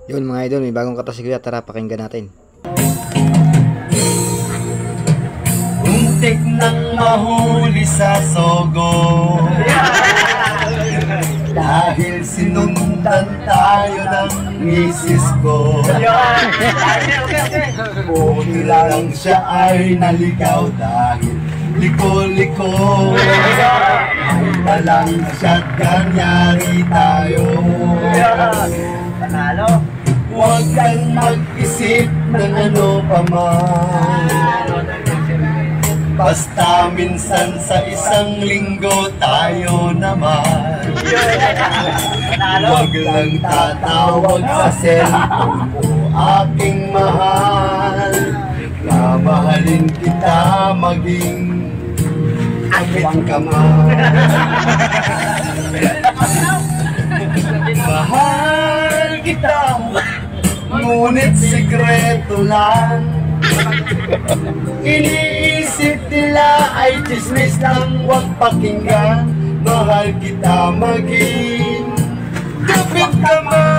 Yun mga idol, may bagong kanta si Kuya, tara pakinggan natin. Muntik nang mahuli sa sogo dahil sinundan tayo ng misis ko. Buti lang siya ay naligaw dahil liko-liko. Ay balang shotgun, yari tayo. Huwag kang mag-isip ng ano pa man, basta minsan sa isang linggo tayo naman. Huwag lang tatawag sa cellphone ko, aking mahal. Mamahalin kita maging akit ka man. Mahal kita, ngunit sikreto lang. Iniisip nila ay chismis lang, huwag pakinggan. Mahal kita maging kapit ka man.